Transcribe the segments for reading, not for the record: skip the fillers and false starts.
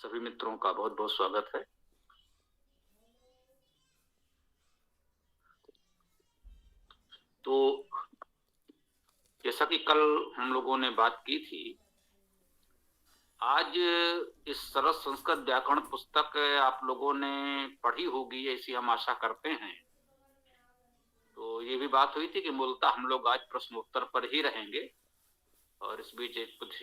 सभी मित्रों का बहुत बहुत स्वागत है। तो जैसा कि कल हम लोगों ने बात की थी, आज इस सरस संस्कृत व्याकरण पुस्तक आप लोगों ने पढ़ी होगी ऐसी हम आशा करते हैं। तो ये भी बात हुई थी कि मूलतः हम लोग आज प्रश्नोत्तर पर ही रहेंगे, और इस बीच कुछ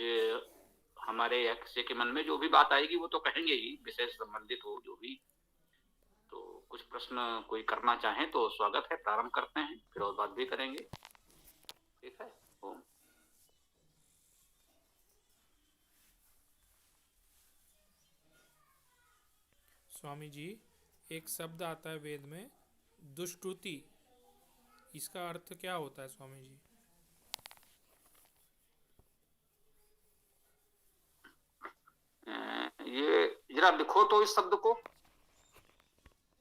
हमारे या किसी के मन में जो भी बात आएगी वो तो कहेंगे ही, विषय से संबंधित हो जो भी। तो कुछ प्रश्न कोई करना चाहे तो स्वागत है, प्रारंभ करते हैं, फिर और बात भी करेंगे। ठीक है। ओम। स्वामी जी, एक शब्द आता है वेद में, दुष्टुति। इसका अर्थ क्या होता है स्वामी जी? ये जरा लिखो तो इस शब्द को।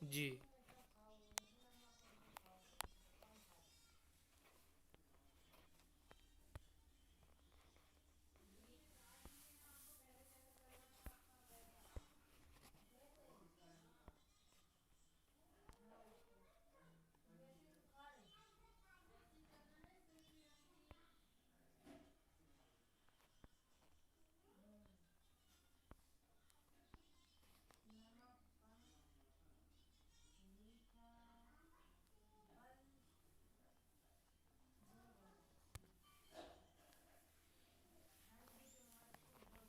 जी।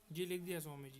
जी, लिख दिया स्वामी जी।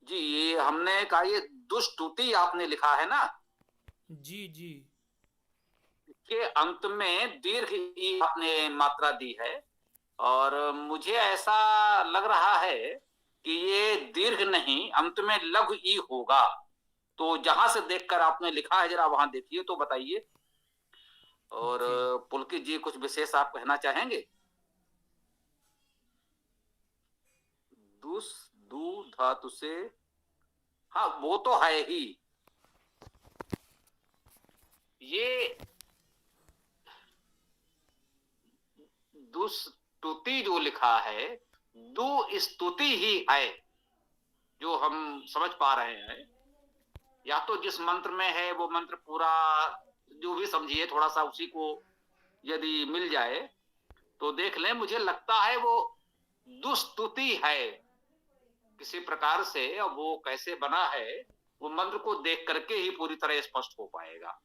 जी, ये हमने कहा, ये दुष्टुति आपने लिखा है ना। जी जी। के अंत में दीर्घ ई आपने मात्रा दी है, और मुझे ऐसा लग रहा है कि ये दीर्घ नहीं, अंत में लघु ई होगा। तो जहां से देखकर आपने लिखा है जरा वहां देखिए तो बताइए। और जी पुलकित जी, कुछ विशेष आप कहना चाहेंगे? दुस दू धातु से, हाँ वो तो है ही। ये दुस्तुति जो लिखा है, दु स्तुति ही है जो हम समझ पा रहे हैं। या तो जिस मंत्र में है वो मंत्र पूरा, जो भी समझिए थोड़ा सा उसी को यदि मिल जाए तो देख लें। मुझे लगता है वो दुस्तुति है किसी प्रकार से, और वो कैसे बना है वो मंत्र को देख करके ही पूरी तरह स्पष्ट हो पाएगा।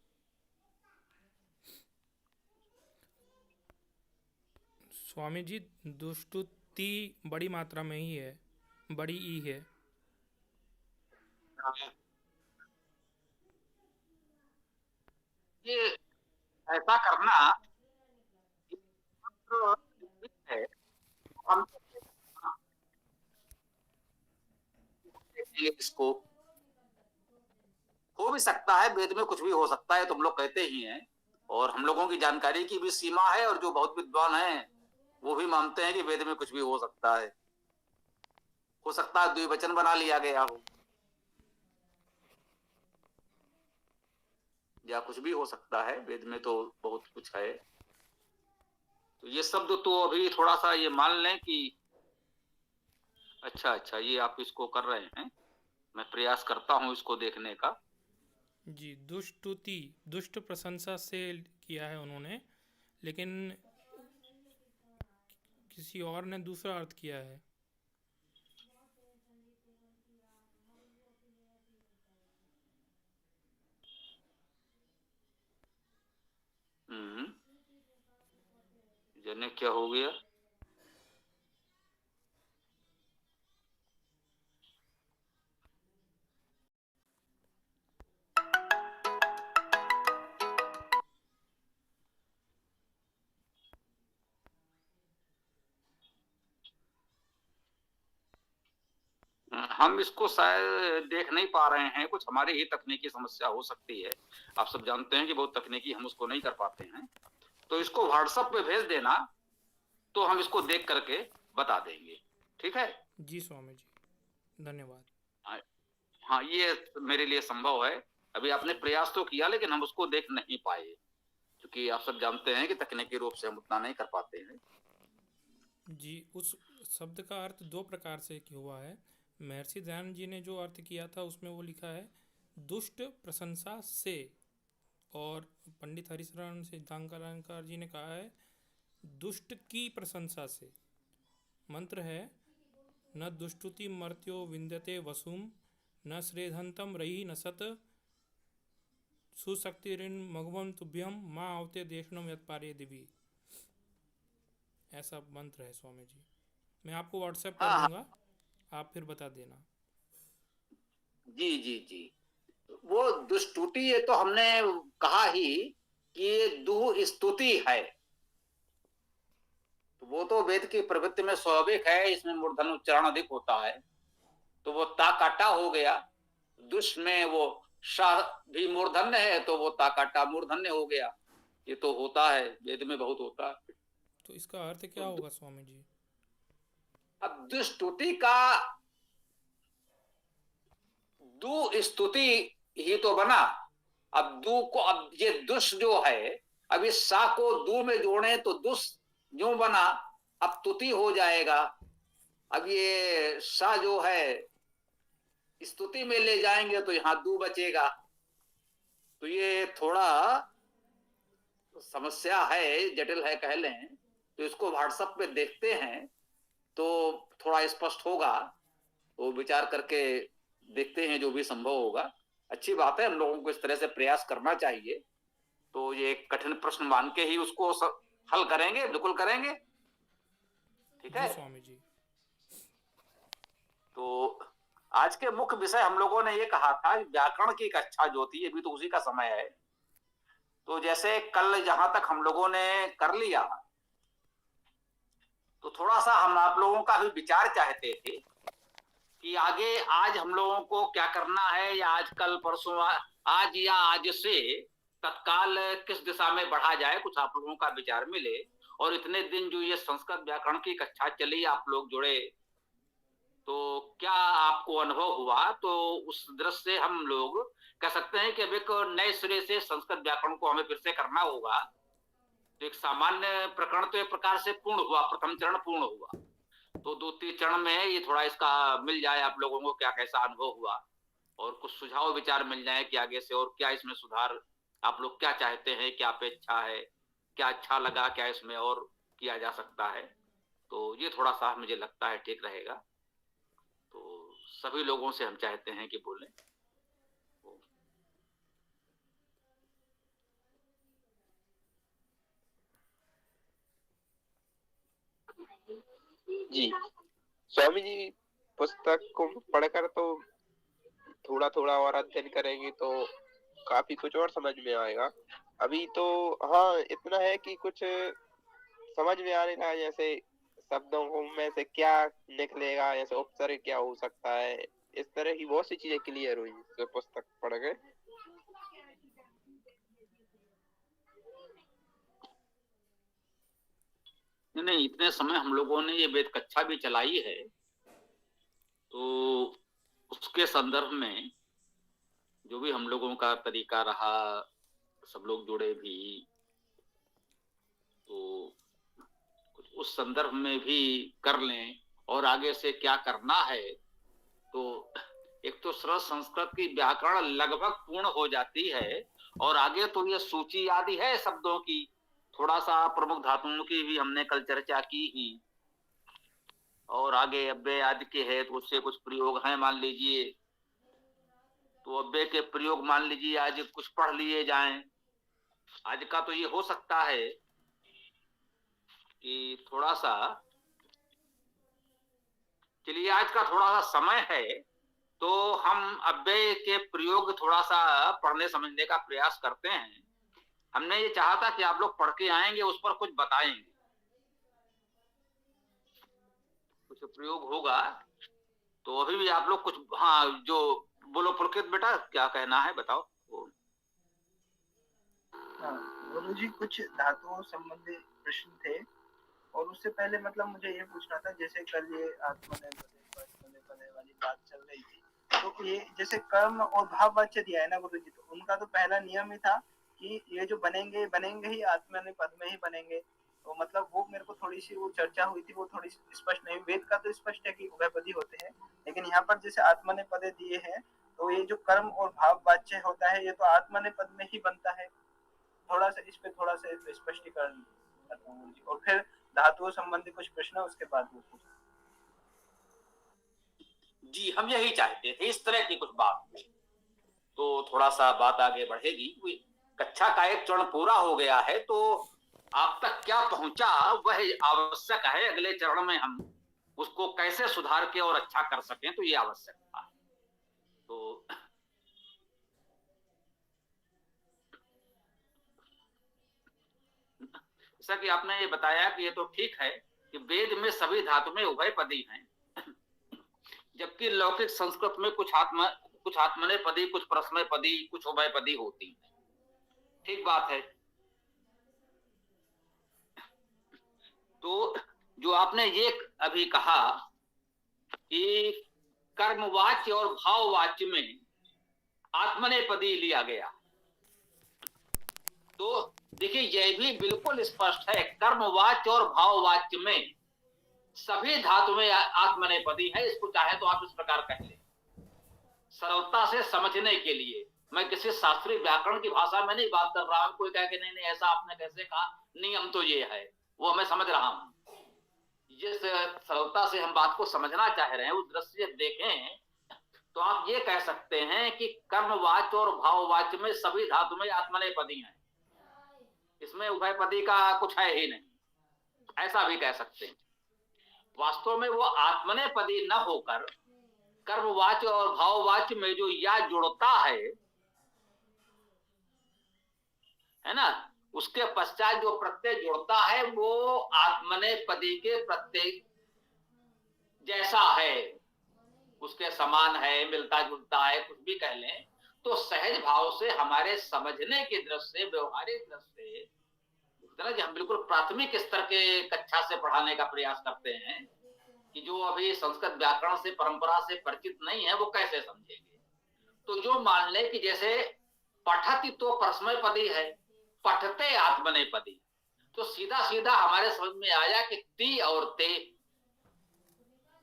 स्वामी जी, दुष्टुति बड़ी मात्रा में ही है, बड़ी ई है। ये ऐसा करना तो है, हम देखेंगे इसको। हो भी सकता है, वेद में कुछ भी हो सकता है, तुम लोग कहते ही हैं। और हम लोगों की जानकारी की भी सीमा है, और जो बहुत विद्वान हैं वो भी मानते हैं कि वेद में कुछ भी हो सकता है। हो सकता है द्विवचन बना लिया गया हो, या कुछ भी हो सकता है, वेद में तो बहुत कुछ है। तो ये शब्द तो अभी थोड़ा सा ये मान लें कि अच्छा अच्छा, ये आप इसको कर रहे हैं, मैं प्रयास करता हूं इसको देखने का। जी, दुष्टुति, दुष्ट प्रशंसा से किया है उन्होंने, लेकिन किसी और ने दूसरा अर्थ किया है। हम्म। जने क्या हो गया? हम इसको शायद देख नहीं पा रहे हैं, कुछ हमारी ही तकनीकी समस्या हो सकती है। आप सब जानते हैं कि बहुत तकनीकी हम उसको नहीं कर पाते हैं। तो इसको व्हाट्सएप पे भेज देना, तो हम इसको देख करके बता देंगे। ठीक है। जी स्वामी जी, धन्यवाद। हाँ, हाँ, ये मेरे लिए संभव है। अभी आपने प्रयास तो किया, लेकिन हम उसको देख नहीं पाए, क्योंकि आप सब जानते हैं कि तकनीकी रूप से हम उतना नहीं कर पाते हैं। जी, उस शब्द का अर्थ दो प्रकार से हुआ है। महर्षि दयानंद जी ने जो अर्थ किया था उसमें वो लिखा है दुष्ट प्रशंसा से, और पंडित हरिशरण सिद्धांत जी ने कहा है दुष्ट की प्रशंसा से। मंत्र है न दुष्टुति मर्त्यो विंदते वसुम, न श्रेधंतम रही न सत, सुशक्तिरिन मघवम तुभ्यम माँ आवते देशनम यत्पारे दिवी। ऐसा मंत्र है स्वामी जी। मैं आपको व्हाट्सएप कर हाँ, हाँ। दूंगा, आप फिर बता देना। जी, जी, जी। वो दुष्टुति, ये तो हमने कहा ही कि ये दुह स्तुति है। तो वो तो वेद की प्रवृत्ति में स्वाभाविक है, इसमें मूर्धन उच्चारण अधिक होता है, तो वो ता काटा हो गया। दुष्ट में वो शाह भी मूर्धन्य है, तो वो ता काटा मूर्धन्य हो गया। ये तो होता है, वेद में बहुत होता है। तो इसका अर्थ क्या तो होगा स्वामी जी? अब दुष्टुति का दु स्तुति ही तो बना। अब दु को, अब ये दुष्ट जो है, अब इस सा को दु में जोड़े तो दुष्ट जो बना, अब तुति हो जाएगा। अब ये सा जो है स्तुति में ले जाएंगे तो यहां दु बचेगा। तो ये थोड़ा समस्या है, जटिल है कह लें। तो इसको व्हाट्सएप पे देखते हैं तो थोड़ा स्पष्ट होगा, तो विचार करके देखते हैं, जो भी संभव होगा। अच्छी बात है, हम लोगों को इस तरह से प्रयास करना चाहिए। तो ये कठिन प्रश्न मान के ही उसको हल करेंगे, बिल्कुल करेंगे। ठीक जी है। स्वामी जी। तो आज के मुख्य विषय हम लोगों ने ये कहा था, व्याकरण की कक्षा जो थी, अभी तो उसी का समय है। तो जैसे कल जहां तक हम लोगों ने कर लिया, तो थोड़ा सा हम आप लोगों का भी विचार चाहते थे कि आगे आज हम लोगों को क्या करना है, या आज कल परसों आज या आज से तत्काल किस दिशा में बढ़ा जाए, कुछ आप लोगों का विचार मिले। और इतने दिन जो ये संस्कृत व्याकरण की कक्षा चली, आप लोग जुड़े, तो क्या आपको अनुभव हुआ? तो उस दृष्टि से हम लोग कह सकते हैं कि अब एक नए सिरे से संस्कृत व्याकरण को हमें फिर से करना होगा। तो एक सामान्य प्रकरण तो एक प्रकार से पूर्ण हुआ, प्रथम चरण पूर्ण हुआ। तो द्वितीय चरण में ये थोड़ा इसका मिल जाए आप लोगों को क्या कैसा अनुभव हुआ, और कुछ सुझाव विचार मिल जाए कि आगे से और क्या इसमें सुधार आप लोग क्या चाहते हैं, क्या अपेक्षा है, क्या अच्छा लगा, क्या इसमें और किया जा सकता है। तो ये थोड़ा सा मुझे लगता है ठीक रहेगा। तो सभी लोगों से हम चाहते हैं कि बोलें। जी स्वामी जी, पुस्तक को पढ़कर तो थोड़ा थोड़ा और अध्ययन करेंगे तो काफी कुछ और समझ में आएगा। अभी तो हाँ इतना है कि कुछ समझ में आने लगा, जैसे शब्दों को में से क्या निकलेगा, जैसे उपसर्ग क्या हो सकता है, इस तरह की बहुत सी चीजें क्लियर हुई जो पुस्तक पढ़ गए। नहीं, इतने समय हम लोगों ने ये वेद कक्षा भी चलाई है, तो उसके संदर्भ में जो भी हम लोगों का तरीका रहा, सब लोग जुड़े भी, तो कुछ उस संदर्भ में भी कर लें। और आगे से क्या करना है, तो एक तो सरल संस्कृत की व्याकरण लगभग पूर्ण हो जाती है, और आगे तो ये सूची आदि है शब्दों की, थोड़ा सा प्रमुख धातुओं की भी हमने कल चर्चा की ही। और आगे अव्यय आदि के है, तो उससे कुछ प्रयोग हैं मान लीजिए, तो अव्यय के प्रयोग मान लीजिए आज कुछ पढ़ लिए जाएं। आज का तो ये हो सकता है कि थोड़ा सा, चलिए आज का थोड़ा सा समय है, तो हम अव्यय के प्रयोग थोड़ा सा पढ़ने समझने का प्रयास करते हैं। हमने ये चाहा था कि आप लोग पढ़ के आएंगे, उस पर कुछ बताएंगे, कुछ प्रयोग होगा, तो अभी भी आप लोग कुछ, हाँ, जो बोलो पुलकित बेटा, क्या कहना है बताओ। हाँ गुरु जी, कुछ धातुओं संबंधी प्रश्न थे, और उससे पहले मतलब मुझे ये पूछना था, जैसे कल ये आत्मने पदे वाली बात चल रही थी, तो ये जैसे कर्म और भाव वाच्य दिया है ना गुरु जी, तो उनका तो पहला नियम ही था कि ये जो बनेंगे ही आत्मने पद में ही बनेंगे। तो मतलब वो मेरे को थोड़ी सी वो चर्चा हुई थी, वो थोड़ी स्पष्ट नहीं। वेद का तो स्पष्ट है कि उभयपदी होते हैं, लेकिन यहाँ पर जैसे आत्मने पदे दिए हैं, तो ये जो कर्म और भाव वाच्य होता है, ये तो आत्मने पद में ही बनता है। थोड़ा सा इस पे थोड़ा सा स्पष्टीकरण करता हूँ जी, और फिर धातुओं संबंधी कुछ प्रश्न उसके बाद वो पूछा। जी, हम यही चाहते थे, इस तरह की कुछ बात हुई तो थोड़ा सा बात आगे बढ़ेगी। कक्षा का एक चरण पूरा हो गया है, तो आप तक क्या पहुंचा वह आवश्यक है। अगले चरण में हम उसको कैसे सुधार के और अच्छा कर सकें, तो ये आवश्यकता है। तो जैसा कि आपने ये बताया कि ये तो ठीक है कि वेद में सभी धातु में उभयपदी हैं, जबकि लौकिक संस्कृत में कुछ आत्मनेपदी, कुछ परस्मैपदी, कुछ उभयपदी होती है। ठीक बात है। तो जो आपने ये अभी कहा कि कर्मवाच्य और भाववाच्य में आत्मनेपदी लिया गया, तो देखिए यह भी बिल्कुल स्पष्ट है, कर्मवाच्य और भाववाच्य में सभी धातु में आत्मनेपदी है। इसको चाहे तो आप इस प्रकार कह लें, सरलता से समझने के लिए। मैं किसी शास्त्रीय व्याकरण की भाषा में नहीं बात कर रहा हूं, कोई कह के नहीं ऐसा आपने कैसे कहा, नियम तो ये है, वो मैं समझ रहा हूं। जिस सरलता से हम बात को समझना चाह रहे हैं उस दृष्टि से देखें तो आप ये कह सकते हैं कि कर्मवाच्य और भाववाच्य में सभी धातु में आत्मनेपदी है, इसमें उभयपदी का कुछ है ही नहीं, ऐसा भी कह सकते हैं। वास्तव में वो आत्मनेपदी न होकर कर्मवाच्य और भाववाच्य में जो या जुड़ता है ना, उसके पश्चात जो प्रत्यय जुड़ता है वो आत्मनेपदी के प्रत्यय जैसा है, उसके समान है, मिलता जुलता है, कुछ भी कह लें। तो सहज भाव से हमारे समझने की दृष्टि से, व्यवहारिक दृष्टि से, हम बिल्कुल प्राथमिक स्तर के कक्षा से पढ़ाने का प्रयास करते हैं कि जो अभी संस्कृत व्याकरण से, परंपरा से परिचित नहीं है, वो कैसे समझेंगे। तो जो मान ले कि जैसे पठति तो परस्मैपदी है, पठते आत्मनेपदी, तो सीधा सीधा हमारे समझ में आया कि ती और ते,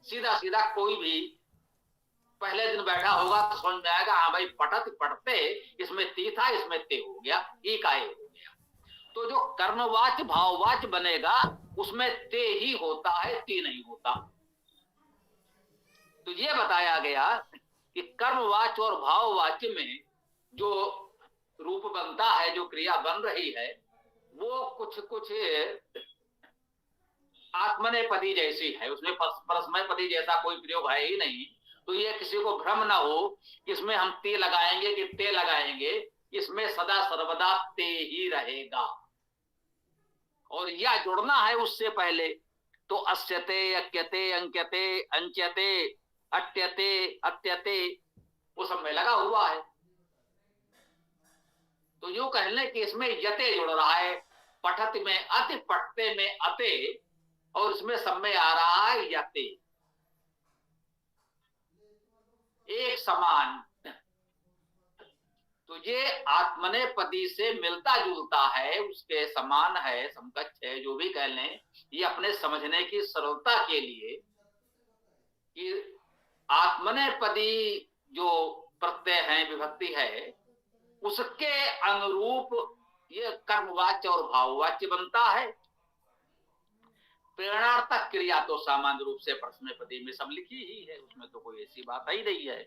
सीधा सीधा कोई भी पहले दिन बैठा होगा तो समझ में आएगा, हाँ भाई पठत पढ़ते, इसमें ती था, इसमें ते हो गया, ई का ए हो गया। तो जो कर्मवाच्य भाववाच्य बनेगा उसमें ते ही होता है, ती नहीं होता। तो ये बताया गया कि कर्मवाच्य और भाववाच्य में जो रूप बनता है, जो क्रिया बन रही है, वो कुछ कुछ आत्मनेपदी जैसी है, उसमें परस्मैपदी जैसा कोई प्रयोग है ही नहीं। तो ये किसी को भ्रम ना हो कि इसमें हम ते लगाएंगे कि ते लगाएंगे, इसमें सदा सर्वदा ते ही रहेगा। और या जुड़ना है उससे पहले तो अस्यते, अक्यते, अंक्यते, अंच्यते, अट्यते, अत्यते, वो सब में लगा हुआ है। तो यूं कह लें कि इसमें यते जुड़ रहा है, पठत में अति, पठते में अते, और इसमें सब में आ रहा है यते, एक समान। तो ये आत्मनेपदी से मिलता जुलता है, उसके समान है, समकक्ष है, जो भी कह लें। ये अपने समझने की सरलता के लिए कि आत्मनेपदी जो प्रत्यय है, विभक्ति है, उसके अनुरूप ये कर्मवाच्य और भाववाच्य बनता है। प्रेरणार्थक क्रिया तो सामान्य रूप से परस्मैपदी में सब लिखी ही है, उसमें तो कोई ऐसी बात ही नहीं है।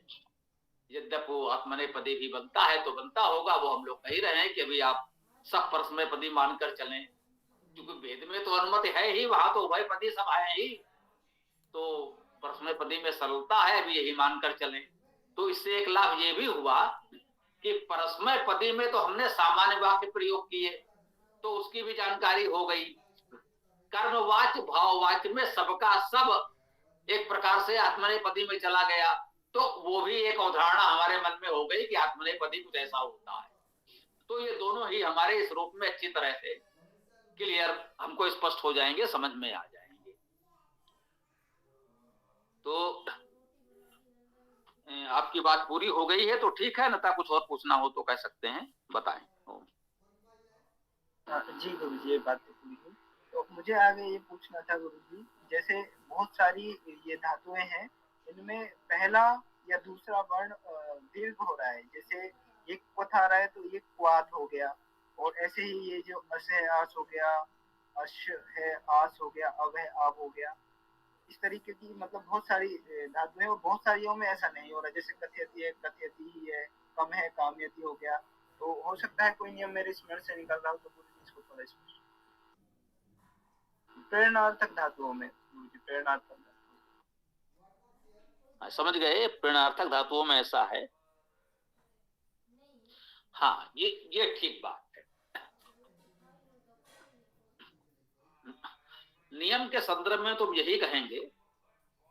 यद्यपि वो आत्मनेपदी भी बनता है तो बनता होगा, वो हम लोग कह रहे हैं कि अभी आप सब परस्मैपदी मानकर चलें, क्योंकि वेद में तो अनुमति है ही, वहां तो उभयपदी सब है ही, तो परस्मैपदी में सरलता है, अभी यही मानकर चलें। तो इससे एक लाभ ये भी हुआ कि परस्मैपदी में तो हमने सामान्य वाक्य प्रयोग किए, तो उसकी भी जानकारी हो गई। कर्मवाच्य भाववाच्य में सबका सब एक प्रकार से आत्मनेपदी में चला गया, तो वो भी एक अवधारणा हमारे मन में हो गई कि आत्मनेपदी कुछ ऐसा होता है। तो ये दोनों ही हमारे इस रूप में अच्छी तरह से क्लियर हमको स्पष्ट हो जाएंगे, समझ में आ जाएंगे। तो आपकी बात पूरी हो गई है तो ठीक है, नता कुछ और पूछना हो तो कह सकते हैं, बताएं। जी गुरु जी, ये बात तो पूरी हुई। तो मुझे आगे ये पूछना था गुरु जी, जैसे बहुत सारी ये धातुएं हैं, इनमें पहला या दूसरा वर्ण दीर्घ हो रहा है, जैसे एक क्वथ आ रहा है तो एक क्वाथ हो गया, और ऐसे ही ये जो अस है आस हो गया, अश है आस हो गया, अब है आब हो गया, इस तरीके की मतलब बहुत सारी धातुएं, और बहुत सारियों में ऐसा नहीं हो रहा, जैसे कथयति है कथयति ही है, कम है कामयति हो गया। तो हो सकता है कोई नियम मेरे स्मरण से निकल रहा हो, तो गुरु जी इसको थोड़ा स्पष्ट। प्रेरणार्थक धातुओं में गुरु जी, प्रेरणार्थक धातुओं। समझ गए, प्रेरणार्थक धातुओं में ऐसा है। हाँ, ये ठीक बात है। नियम के संदर्भ में तुम यही कहेंगे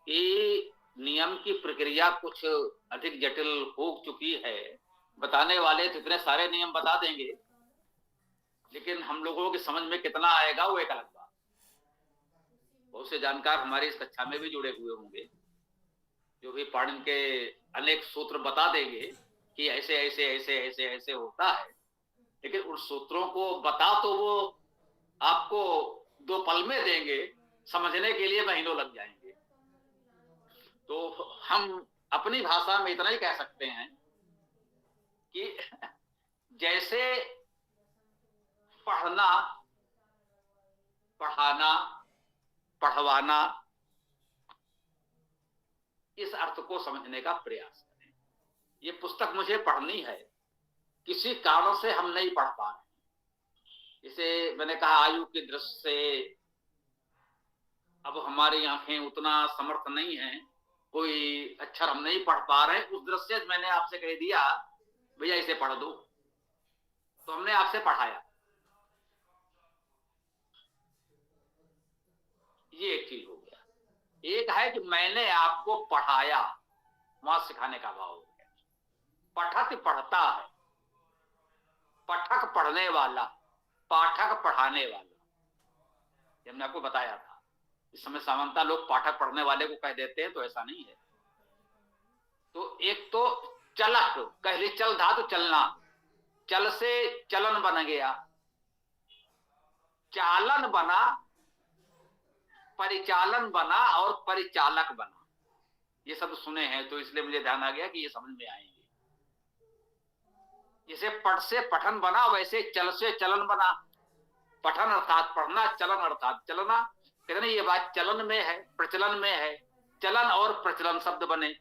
कि नियम की प्रक्रिया कुछ अधिक जटिल हो चुकी है। बताने वाले तो इतने सारे नियम बता देंगे, लेकिन हम लोगों की समझ में कितना आएगा वो एक अलग बात। बहुत से जानकार हमारी इस कक्षा में भी जुड़े हुए होंगे, जो भी पाणिनि के अनेक सूत्र बता देंगे कि ऐसे ऐसे ऐसे ऐसे ऐसे होता है, लेकिन उन सूत्रों को बता तो वो आपको 2 पल में देंगे, समझने के लिए महीनों लग जाएंगे। तो हम अपनी भाषा में इतना ही कह सकते हैं कि जैसे पढ़ना, पढ़ाना, पढ़वाना, इस अर्थ को समझने का प्रयास करें। ये पुस्तक मुझे पढ़नी है, किसी कारण से हम नहीं पढ़ पा रहे, जैसे मैंने कहा आयु की दृष्टि से अब हमारी आंखें उतना समर्थ नहीं है, कोई अक्षर हम नहीं पढ़ पा रहे, उस दृष्टि से मैंने आपसे कह दिया भैया इसे पढ़ दो, तो हमने आपसे पढ़ाया। ये एक चीज हो गया। एक है कि मैंने आपको पढ़ाया, वहां सिखाने का भाव हो गया। पठक पढ़ता है, पठक पढ़ने वाला, पाठक पढ़ाने वाला, ये हमने आपको बताया था। इस समय सामान्यतः लोग पाठक पढ़ने वाले को कह देते हैं, तो ऐसा नहीं है। तो एक तो चलक, कहली चल धातु चलना, चल से चलन बन गया, चालन बना, परिचालन बना और परिचालक बना। ये सब सुने हैं तो इसलिए मुझे ध्यान आ गया कि ये समझ में आएंगे। जैसे पठ से पठन बना, वैसे चल से चलन बना। पठन अर्थात पढ़ना, चलन अर्थात चलना। कहते ये बात चलन में है, प्रचलन में है, चलन और प्रचलन शब्द बने।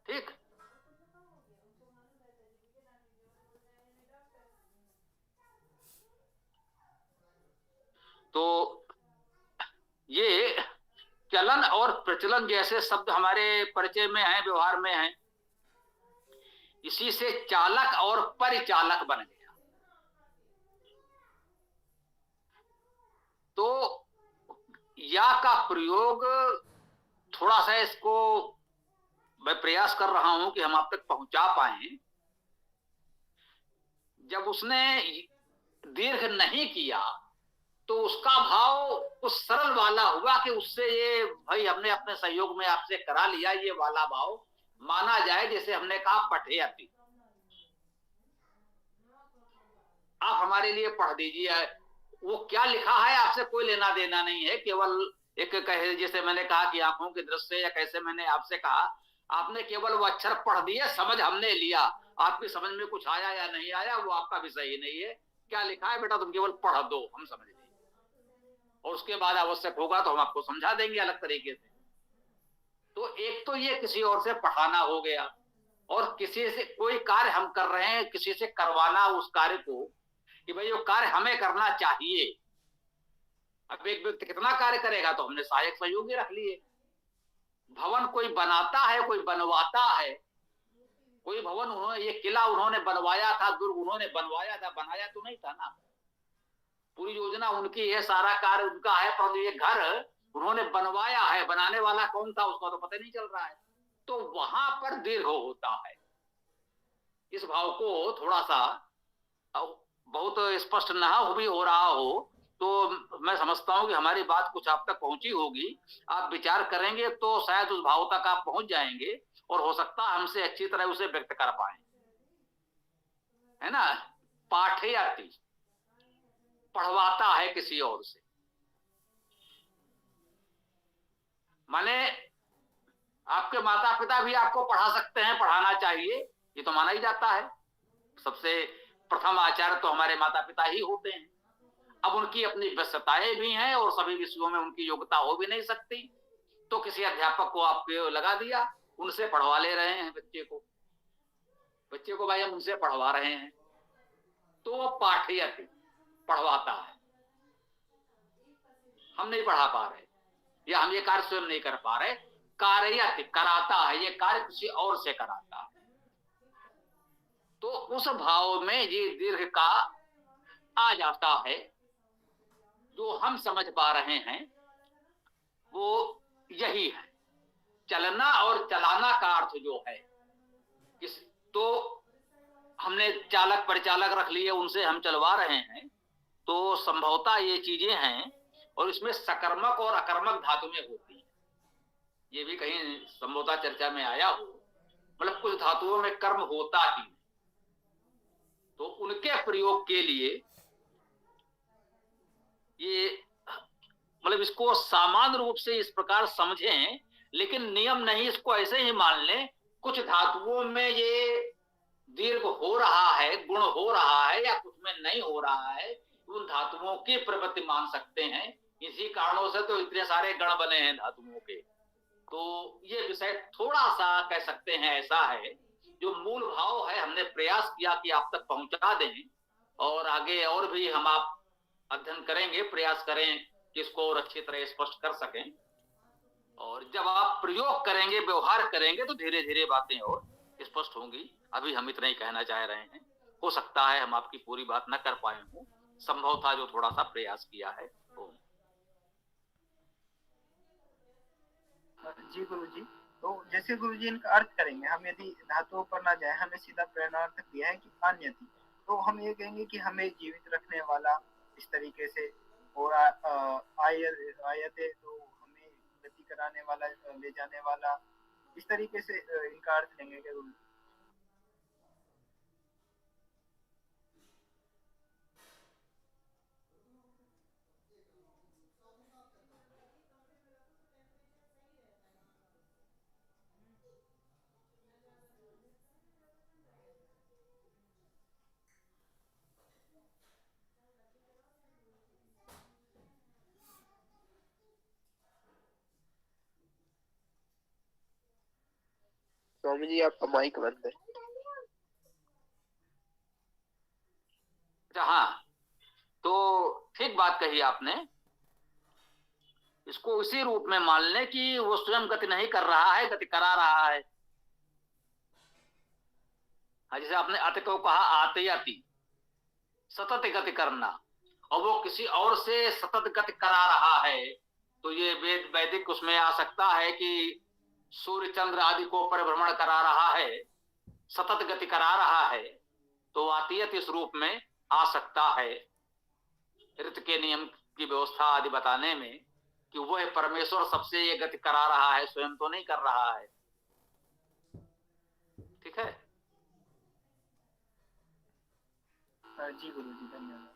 ठीक, तो ये चलन और प्रचलन जैसे शब्द हमारे परिचय में है, व्यवहार में है, इसी से चालक और परिचालक बन गया। तो या का प्रयोग थोड़ा सा, इसको मैं प्रयास कर रहा हूं कि हम आप तक पहुंचा पाए। जब उसने दीर्घ नहीं किया तो उसका भाव कुछ सरल वाला हुआ कि उससे ये भाई हमने अपने सहयोग में आपसे करा लिया, ये वाला भाव माना जाए। जैसे हमने कहा पठेयति, आप हमारे लिए पढ़ दीजिए, वो क्या लिखा है आपसे कोई लेना देना नहीं है, केवल एक कहे, जैसे मैंने कहा कि आंखों की दृष्टि से, या कैसे मैंने आपसे कहा, आपने केवल वो अक्षर पढ़ दिए, समझ हमने लिया, आपकी समझ में कुछ आया या नहीं आया वो आपका विषय ही नहीं है। क्या लिखा है बेटा तुम केवल पढ़ दो, हम समझ लेंगे, और उसके बाद आवश्यक होगा तो हम आपको समझा देंगे अलग तरीके से। तो एक तो ये किसी और से पढ़ाना हो गया, और किसी से कोई कार्य हम कर रहे हैं, किसी से करवाना उस कार्य को कि भाई वो कार्य हमें करना चाहिए। अब एक व्यक्ति कितना कार्य करेगा, तो हमने सहायक सहयोगी रख लिए। भवन कोई बनाता है, कोई बनवाता है। कोई भवन उन्होंने, ये किला उन्होंने बनवाया था, दुर्ग उन्होंने बनवाया था, बनाया तो नहीं था ना। पूरी योजना उनकी है, सारा कार्य उनका है, परंतु ये घर उन्होंने बनवाया है, बनाने वाला कौन था उसका तो पता नहीं चल रहा है। तो वहां पर दीर्घ होता है। इस भाव को थोड़ा सा बहुत स्पष्ट ना हो भी हो रहा हो तो मैं समझता हूं कि हमारी बात कुछ आप तक पहुंची होगी। आप विचार करेंगे तो शायद उस भाव तक आप पहुंच जाएंगे और हो सकता है हमसे अच्छी तरह उसे व्यक्त कर पाए, है ना। पाठयति, पढ़वाता है किसी और से, माने आपके माता पिता भी आपको पढ़ा सकते हैं, पढ़ाना चाहिए, ये तो माना ही जाता है। सबसे प्रथम आचार्य तो हमारे माता पिता ही होते हैं। अब उनकी अपनी व्यस्तताएं भी हैं और सभी विषयों में उनकी योग्यता हो भी नहीं सकती, तो किसी अध्यापक को आपके लगा दिया, उनसे पढ़वा ले रहे हैं बच्चे को भाई हम उनसे पढ़वा रहे हैं, तो वो पाठयति, पढ़वाता है। हम नहीं पढ़ा पा रहे या हम ये कार्य स्वयं नहीं कर पा रहे, कार्ययति, कराता है, ये कार्य किसी और से कराता है। तो उस भाव में ये दीर्घ का आ जाता है। जो हम समझ पा रहे हैं वो यही है। चलना और चलाना का अर्थ जो है इस, तो हमने चालक परिचालक रख लिए, उनसे हम चलवा रहे हैं, तो संभवतः ये चीजें हैं और इसमें सकर्मक और अकर्मक धातु में होती है। ये भी कहीं संभवतः चर्चा में आया हो, मतलब कुछ धातुओं में कर्म होता ही, तो उनके प्रयोग के लिए ये मतलब इसको सामान्य रूप से इस प्रकार समझें, लेकिन नियम नहीं, इसको ऐसे ही मान लें। कुछ धातुओं में ये दीर्घ हो रहा है, गुण हो रहा है, या कुछ में नहीं हो रहा है, उन धातुओं की प्रवृत्ति मान सकते हैं। इसी कारणों से तो इतने सारे गण बने हैं धातुओं के। तो ये विषय थोड़ा सा कह सकते हैं ऐसा है, जो मूल भाव है हमने प्रयास किया कि आप तक पहुंचा दें, और आगे और भी हम आप अध्ययन करेंगे, प्रयास करें कि इसको और अच्छी तरह स्पष्ट कर सकें। और जब आप प्रयोग करेंगे, व्यवहार करेंगे, तो धीरे धीरे बातें और स्पष्ट होंगी। अभी हम इतना ही कहना चाह रहे हैं। हो सकता है हम आपकी पूरी बात न कर पाए हों, संभव था जो थोड़ा सा प्रयास किया है। जी गुरुजी, तो जैसे गुरुजी इनका अर्थ करेंगे, हम यदि धातुओं पर ना जाए, हमें सीधा प्रेरणार्थ दिया है कि अन्यति, तो हम ये कहेंगे कि हमें जीवित रखने वाला इस तरीके से, और आयते तो हमें गति कराने वाला, ले जाने वाला, इस तरीके से इनका अर्थ लेंगे क्या गुरु? स्वामी जी आपका माइक बंद है। हाँ, तो ठीक बात कही आपने। इसको इसी रूप में मान लें कि वो स्वयं गति नहीं कर रहा है, गति करा रहा है। जैसे आपने अत को कहा, आते आती, सतत गति करना, और वो किसी और से सतत गति करा रहा है, तो ये वैदिक उसमें आ सकता है कि सूर्य चंद्र आदि को परिभ्रमण करा रहा है, सतत गति करा रहा है, तो आतीयत इस रूप में आ सकता है ऋत के नियम की व्यवस्था आदि बताने में, कि वह परमेश्वर सबसे ये गति करा रहा है, स्वयं तो नहीं कर रहा है। ठीक है जी गुरु जी, धन्यवाद।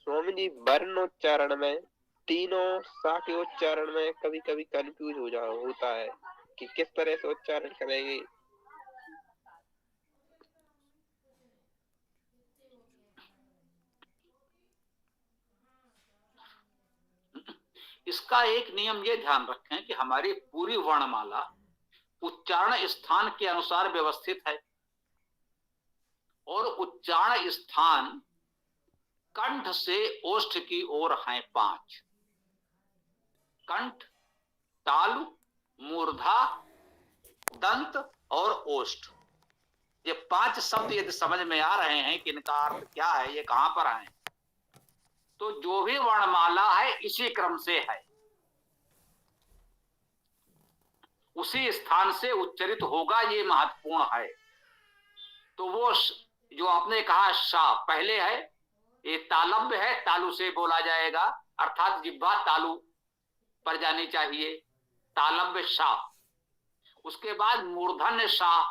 स्वामी जी वर्णोच्चारण में तीनों सा के उच्चारण में कभी कभी कंफ्यूज होता है कि किस तरह से उच्चारण करेंगे। इसका एक नियम ये ध्यान रखें कि हमारी पूरी वर्णमाला उच्चारण स्थान के अनुसार व्यवस्थित है, और उच्चारण स्थान कंठ से ओष्ठ की ओर हैं 5। कंठ, तालु, मूर्धा, दंत और ओष्ठ। ये 5 शब्द यदि समझ में आ रहे हैं कि इनका अर्थ क्या है, ये कहां पर है, तो जो भी वर्णमाला है इसी क्रम से है, उसी स्थान से उच्चरित होगा, ये महत्वपूर्ण है। तो वो जो आपने कहा शा पहले है, ये तालव्य है, तालु से बोला जाएगा, अर्थात जिह्वा तालु पर जानी चाहिए, तालव्य शा। उसके बाद मूर्धन्य शा,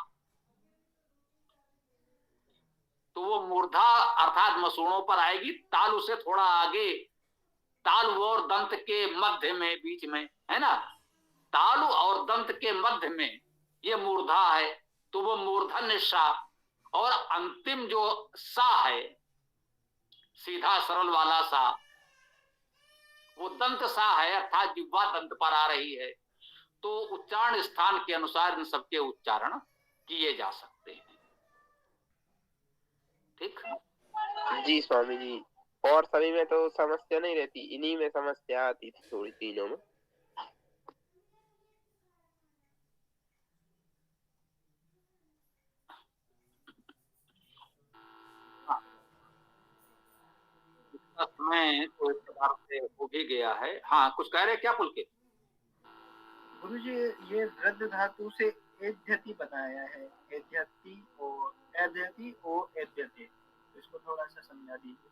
तो वो मूर्धा अर्थात मसूड़ों पर आएगी, तालु से थोड़ा आगे, तालु और दंत के मध्य में, बीच में है ना, तालु और दंत के मध्य में ये मूर्धा है, तो वो मूर्धन्य सा। और अंतिम जो सा है, सीधा सरल वाला सा, वो दंत सा है, अर्थात जिह्वा दंत पर आ रही है। तो उच्चारण स्थान के अनुसार इन सबके उच्चारण किए जा सकते हैं। ठीक जी स्वामी जी, और सभी में तो समस्या नहीं रहती, इन्हीं में समस्या आती थी थोड़ी, तीनों में। समय तो इस प्रकार से हो भी गया है। हाँ, कुछ कह रहे क्या पुलकित? गुरुजी, ये वृद्ध धातु से एध्यति बनाया है, एध्यति और एध्यति और एध्यते, तो इसको थोड़ा सा समझा दीजिए।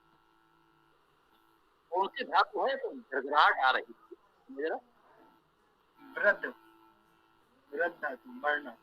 कौन सी धातु है? तो घरघराहट आ रही थी जरा। वृद्ध, वृद्ध धातु, बढ़ना।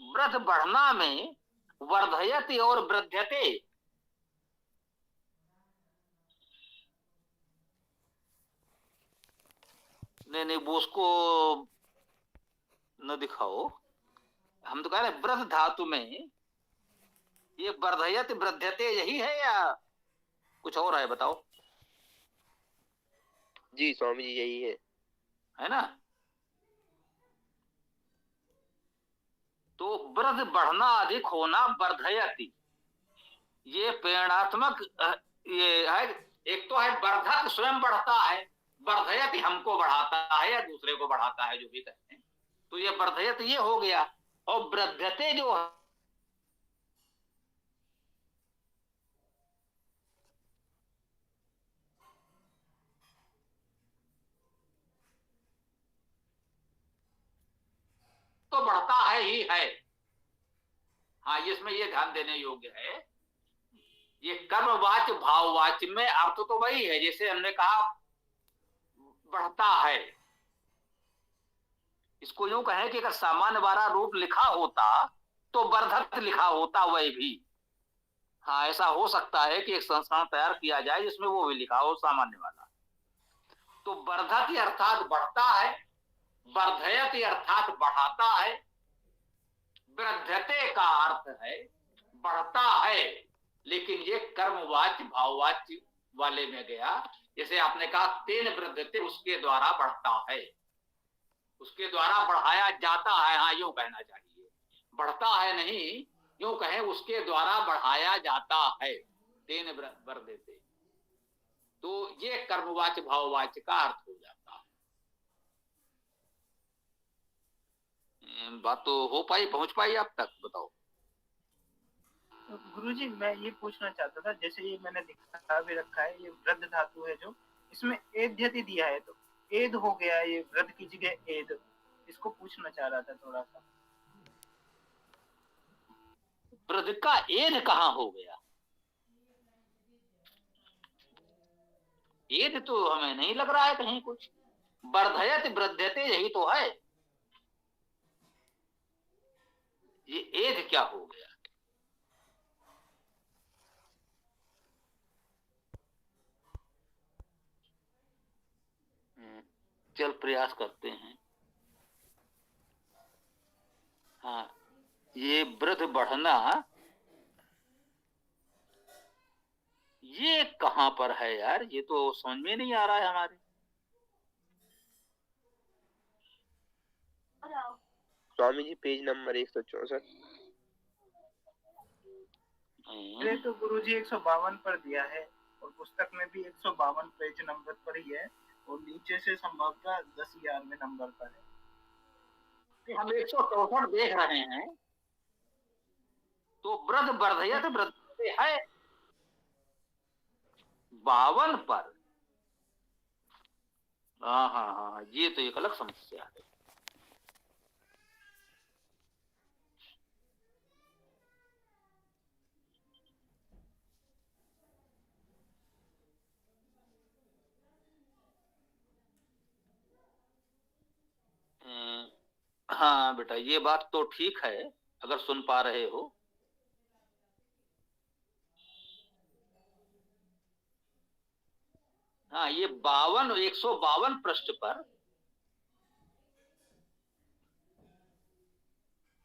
वृद्ध बढ़ना में वर्धयति और वृद्ध्यते, नहीं वो उसको न दिखाओ। हम तो कह रहे वृद्ध धातु में ये वर्धयति वृद्ध्यते यही है या कुछ और है? बताओ। जी स्वामी जी, यही है ना? तो वृद्ध बढ़ना, अधिक होना, वर्धयति, ये प्रेरणात्मक ये है। एक तो है वर्धक स्वयं बढ़ता है, वर्धयति हमको बढ़ाता है या दूसरे को बढ़ाता है, जो भी कहते हैं, तो ये वर्धयति ये हो गया। और वृद्धते जो है, तो बढ़ता है ही है। हाँ, इसमें ये ध्यान देने योग्य है, ये कर्मवाच्य भाववाच्य में अर्थ तो वही है। जैसे हमने कहा बढ़ता है, इसको यूं कहें कि अगर सामान्य वाला रूप लिखा होता तो वर्धक लिखा होता वही भी। हाँ, ऐसा हो सकता है कि एक संस्करण तैयार किया जाए जिसमें वो भी लिखा हो सामान्य वाला। तो वर्धक अर्थात बढ़ता है, वर्धयति अर्थात बढ़ाता है, वृद्धते का अर्थ है बढ़ता है, लेकिन ये कर्मवाच्य भाववाच्य वाले में गया। जैसे आपने कहा तेन वृद्धते, उसके द्वारा बढ़ता है, उसके द्वारा बढ़ाया जाता है। हाँ, यूं कहना चाहिए, बढ़ता है नहीं, यूं कहें उसके द्वारा बढ़ाया जाता है, तेन वृद्धते। तो ये कर्मवाच्य भाववाच्य का अर्थ हो जाता है। बात तो हो पाई, पहुंच पाई आप तक? बताओ। तो गुरुजी, मैं ये पूछना चाहता था, जैसे ये मैंने दिखा भी रखा है, ये वृद्ध धातु है जो, इसमें एध्यति दिया है, तो एद हो गया, ये वृद्ध की जगह एद, इसको पूछना चाह रहा था थोड़ा सा। वृद्ध का एद कहां हो गया? एद तो हमें नहीं लग रहा है कहीं कुछ। वर्धयत वृद्धते यही तो है, ये एद क्या हो गया? चल प्रयास करते हैं। हाँ, ये वृद्ध बढ़ना, ये कहाँ पर है यार? ये तो समझ में नहीं आ रहा है हमारे। Swami ji page number 164। अरे तो गुरुजी 152 पर दिया है और पुस्तक में भी 152 पेज नंबर पर ही है और नीचे से संभवतः 10 11वें नंबर पर है। हम 164 देख रहे हैं, तो वृद्ध वर्धयत वृद्धते है 52 पर। हाँ हाँ हाँ, ये तो एक अलग समस्या है। हाँ बेटा, ये बात तो ठीक है, अगर सुन पा रहे हो। हाँ, ये 152 पृष्ठ पर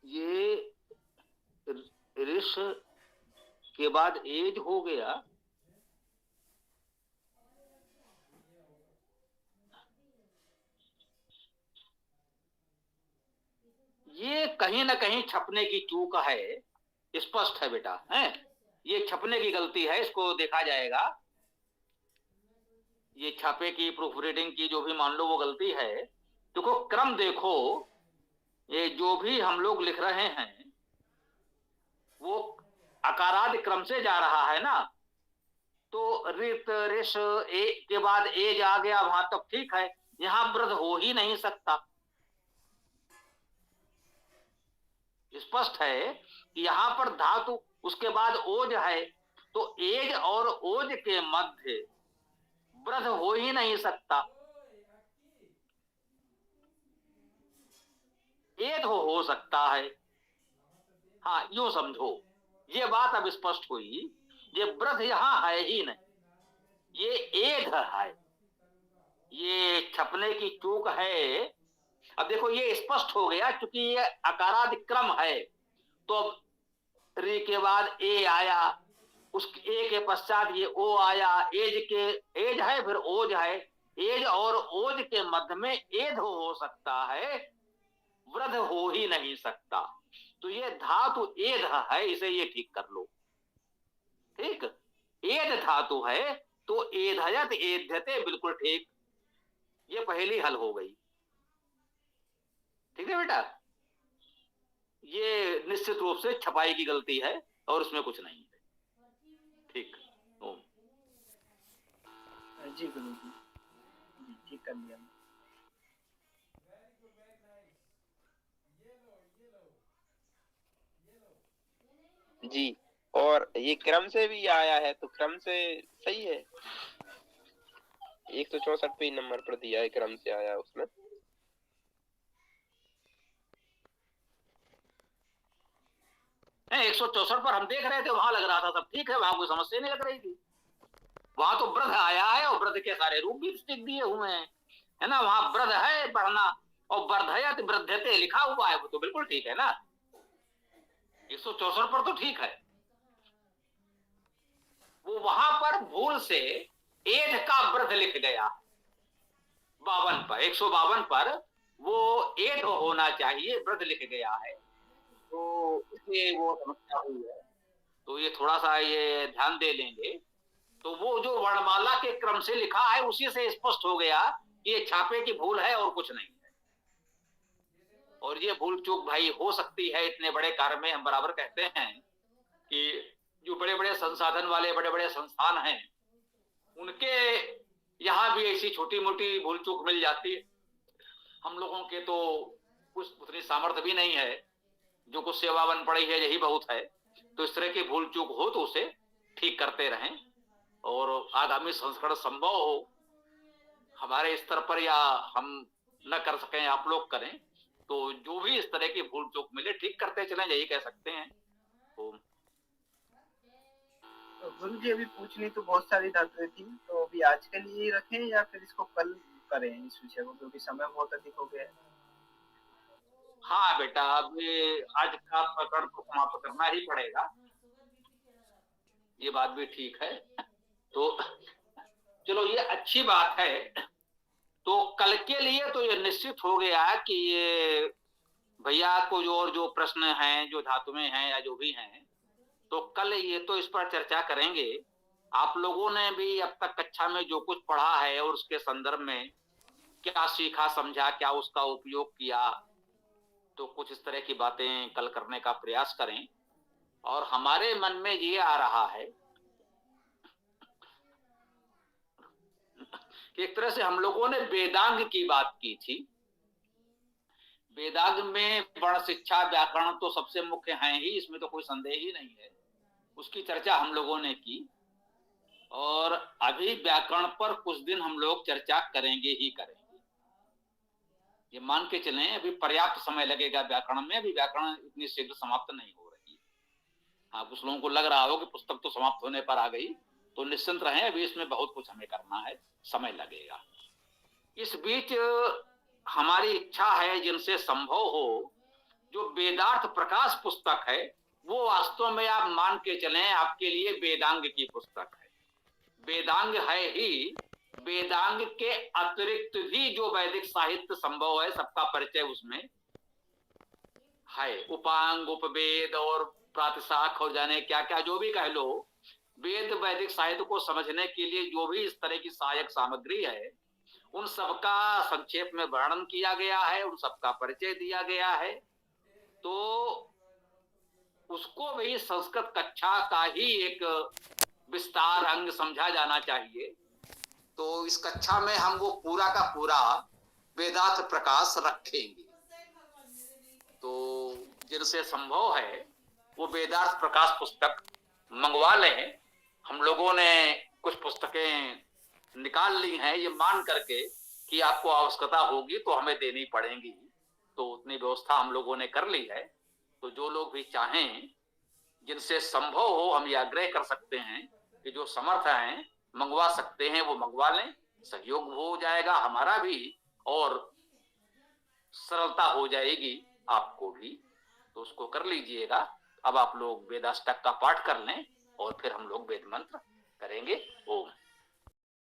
ये ऋष के बाद एज हो गया। ये कहीं ना कहीं छपने की चूक है, स्पष्ट है बेटा, है ये छपने की गलती है, इसको देखा जाएगा। ये छापे की प्रूफ रीडिंग की जो भी मान लो वो गलती है। देखो क्रम देखो, ये जो भी हम लोग लिख रहे हैं वो अकारादि क्रम से जा रहा है ना। तो रित ऋष ए के बाद एज आ गया, वहां तक ठीक है, यहां वृद्ध हो ही नहीं सकता। स्पष्ट है कि यहां पर धातु उसके बाद ओज है, तो एज और ओज के मध्य वृद्ध हो ही नहीं सकता। एद हो सकता है। हाँ, यूं समझो, ये बात अब स्पष्ट हुई, ये वृद्ध यहां है ही नहीं, ये एध है, ये छपने की चूक है। अब देखो ये स्पष्ट हो गया, क्योंकि ये अकारादि क्रम है, तो अब री के बाद ए आया, उस ए के पश्चात ये ओ आया, एज है, फिर ओज है, एज और ओज के मध्य में एध हो सकता है, वृद्ध हो ही नहीं सकता। तो ये धातु एध है, इसे ये ठीक कर लो। ठीक, एध धातु है तो एधयत एध्यते, बिल्कुल ठीक, ये पहली हल हो गई। ठीक है बेटा, ये निश्चित रूप से छपाई की गलती है और उसमें कुछ नहीं है। ठीक, ओम। जी गुरुजी, जी ठीक कर लिया। जी, और ये क्रम से भी आया है, तो क्रम से सही है। 164 पेज नंबर पर दिया है, क्रम से आया उसमें। 164 पर हम देख रहे थे, वहां लग रहा था सब ठीक है, वहां कोई समस्या नहीं लग रही थी। वहां तो वृद्ध आया है और वृद्ध के सारे रूप भी स्टिक दिए हुए हैं, है ना। वहां वृद्ध है बढ़ना, और वर्धयत वृद्धते लिखा हुआ है, वो तो बिल्कुल ठीक है ना। 164 पर तो ठीक है, वो वहां पर भूल से एध का वृद्ध लिख गया। 52 पर, 152 पर वो एध होना चाहिए, वृद्ध लिख गया है, तो इसलिए वो समस्या हुई है। तो ये थोड़ा सा ये ध्यान दे लेंगे, तो वो जो वर्णमाला के क्रम से लिखा है उसी से स्पष्ट हो गया कि ये छापे की भूल है और कुछ नहीं है। और ये भूल चूक भाई हो सकती है इतने बड़े कार्य में। हम बराबर कहते हैं कि जो बड़े बड़े संसाधन वाले बड़े बड़े संस्थान हैं, उनके यहाँ भी ऐसी छोटी मोटी भूल चूक मिल जाती है। हम लोगों के तो कुछ उतनी सामर्थ्य भी नहीं है, जो कुछ सेवा बन पड़ी है यही बहुत है। तो इस तरह की भूल चूक हो तो उसे ठीक करते रहें, और आगामी संस्करण संभव हो हमारे स्तर पर या हम न कर सकें, आप लोग करें, तो जो भी इस तरह की भूल चूक मिले ठीक करते चलें, यही कह सकते हैं। ओम। तो गुरुजी अभी पूछनी तो बहुत सारी धातुएं थी, तो अभी आज के लिए ही रखें या फिर इसको कल करें इस विषय को, क्योंकि समय बहुत अधिक हो गया है। हाँ बेटा, अब ये आज का प्रकरण को समाप्त करना ही पड़ेगा, ये बात भी ठीक है। तो चलो, ये अच्छी बात है। तो कल के लिए तो ये निश्चित हो गया कि ये भैया को जो प्रश्न हैं, जो धातुएं हैं या जो भी हैं, तो कल ये तो इस पर चर्चा करेंगे। आप लोगों ने भी अब तक कक्षा में जो कुछ पढ़ा है और उसके संदर्भ में क्या सीखा समझा, क्या उसका उपयोग किया, तो कुछ इस तरह की बातें कल करने का प्रयास करें। और हमारे मन में ये आ रहा है कि एक तरह से हम लोगों ने वेदांग की बात की थी। वेदांग में वर्ण शिक्षा व्याकरण तो सबसे मुख्य हैं ही, इसमें तो कोई संदेह ही नहीं है। उसकी चर्चा हम लोगों ने की, और अभी व्याकरण पर कुछ दिन हम लोग चर्चा करेंगे ही करेंगे। ये मान के चलें, अभी पर्याप्त समय लगेगा व्याकरण में, अभी व्याकरण इतनी शीघ्र समाप्त नहीं हो रही। हाँ, कुछ लोगों को लग रहा हो कि पुस्तक तो समाप्त होने पर आ गई, तो निश्चिंत रहें, अभी इसमें बहुत कुछ हमें करना है, समय लगेगा। इस बीच हमारी इच्छा है, जिनसे संभव हो, जो वेदार्थ प्रकाश पुस्तक है, वो वास्तव में आप मान के चलें आपके लिए वेदांग की पुस्तक है। वेदांग है ही, वेदांग के अतिरिक्त भी जो वैदिक साहित्य संभव है, सबका परिचय उसमें है। उपांग, उपवेद और प्रातिशाख और जाने क्या क्या जो भी कह लो, वेद वैदिक साहित्य को समझने के लिए जो भी इस तरह की सहायक सामग्री है, उन सबका संक्षेप में वर्णन किया गया है, उन सबका परिचय दिया गया है। तो उसको भी संस्कृत कक्षा का ही एक विस्तार अंग समझा जाना चाहिए। तो इस कक्षा में हम वो पूरा का पूरा वेदांत प्रकाश रखेंगे। तो जिनसे संभव है वो वेदांत प्रकाश पुस्तक मंगवा लें। हम लोगों ने कुछ पुस्तकें निकाल ली हैं, ये मान करके कि आपको आवश्यकता होगी तो हमें देनी पड़ेंगी, तो उतनी व्यवस्था हम लोगों ने कर ली है। तो जो लोग भी चाहें, जिनसे संभव हो, हम ये आग्रह कर सकते हैं कि जो समर्थ हैं मंगवा सकते हैं, वो मंगवा लें। सहयोग हो जाएगा हमारा भी, और सरलता हो जाएगी आपको भी, तो उसको कर लीजिएगा। अब आप लोग वेदाष्टक का पाठ कर लें और फिर हम लोग वेद मंत्र करेंगे। ओम।